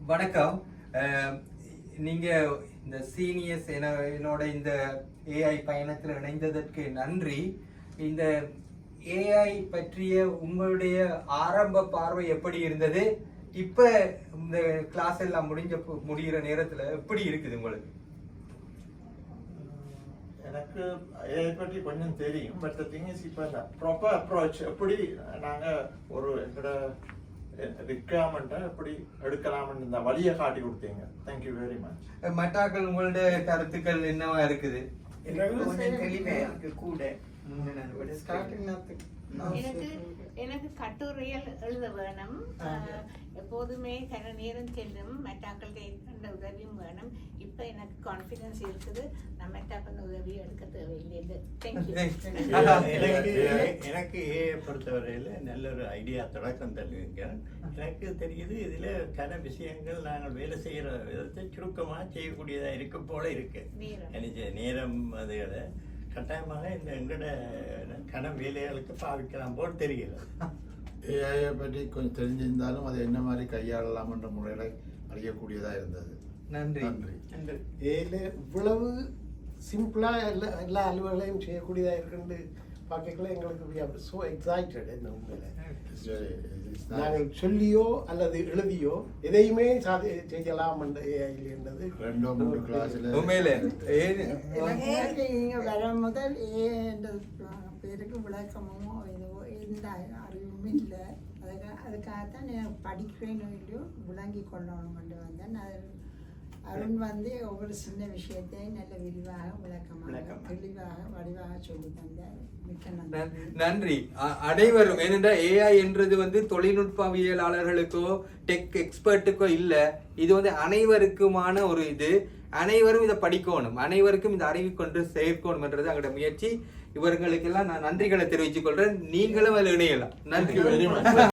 வணக்கம். நீங்க இந்த சீனியர்ஸ் என்னோட இந்த ஏஐ பயணத்தில் இணைந்ததற்கு நன்றி. இந்த ஏஐ பற்றிய உங்களுடைய ஆரம்ப பார்வை எப்படி இருந்தது? இப்ப இந்த கிளாஸ் எல்லாம் முடிகிற நேரத்துல எப்படி இருக்குது உங்களுக்கு? எனக்கு ஏஐ பற்றி கொஞ்சம் தெரியும். பட் திங் இஸ் இப்போ இந்த ப்ராப்பர் அப்ரோச் எப்படி நாங்கள் ஒரு எங்களோட ரிக்வயர்மெண்ட்டை எப்படி எடுக்கலாம்னு இந்த வழியை காட்டி கொடுத்தீங்க. Thank you very much. மற்றாக்கள் உங்களுடைய கருத்துக்கள் என்னவா இருக்குது? கொஞ்சம் தெளிவே இருக்கு கூட. எனக்கு கட்டுரைகள் எழுத வேணும். எப்போதுமே கன நேரம் செல்லும் மெட்டாக்கள் உதவியும் வேணும். இப்ப எனக்கு கான்பிடன்ஸ் இருக்குது. நான் மெட்டாக்கள் உதவி எடுக்க தேவையில்லை. எனக்கு பொறுத்தவரையில் நல்ல ஒரு ஐடியா தொடக்கம் தருவீங்க. எனக்கு தெரியுது இதுல கன விஷயங்கள் நாங்கள் வேலை செய்யற விதத்தை சுருக்கமா செய்யக்கூடியதா இருக்கு போல இருக்கு. நேரம் அதுகளை கட்டாயமாக இந்த எங்களோட கன வேலைகளுக்கு பாவிக்கலாம் போல் தெரிகிறது. ஏஐ பற்றி கொஞ்சம் தெரிஞ்சிருந்தாலும் அதை என்ன மாதிரி கையாளலாம் என்ற முறைகளை அறியக்கூடியதாக இருந்தது. நன்றி. நன்றி. ஏல இவ்வளவு சிம்பிளா எல்லா அலுவலையும் செய்யக்கூடியதா இருக்குன்னு பார்க்கல எங்களுக்கு ஸோ எக்ஸைட்டட். என்ன உண்மையில நாங்கள் சொல்லியோ அல்லது எழுதியோ எதையுமே செய்யலாம் என்றது ரெண்டோ மூணு கிளாஸ்ல உண்மையிலே இங்க வர முதல் பேருக்கு விளக்கமோ இதுவோ எந்த அறிவும் இல்லை. அதுக்காகத்தான் நான் படிக்கிறேனோ இல்லையோ விளங்கி கொள்ளணும் வந்தேன். அருண் ஒவ்வொரு சின்ன விஷயத்தையும் நல்ல விரிவாக விளக்கமாக தெளிவாக வடிவாக சொல்லி தந்தார். மிக்க நன்றி. அனைவரும் ஏனென்றால் ஏஐ என்றது தொழில்நுட்பவியலாளர்களுக்கோ டெக் எக்ஸ்பர்ட்டுக்கோ இல்ல, இது அனைவருக்குமான ஒரு இது. அனைவரும் இதை படிக்கணும், அனைவருக்கும் இந்த அறிவு கொண்டு சேர்க்கணும் என்றது அவங்களோட முயற்சி. இவர்களுக்கெல்லாம் நான் நன்றிகளை தெரிவித்துக் கொள்றேன். நீங்களும் அதில் இணையலாம். நன்றி.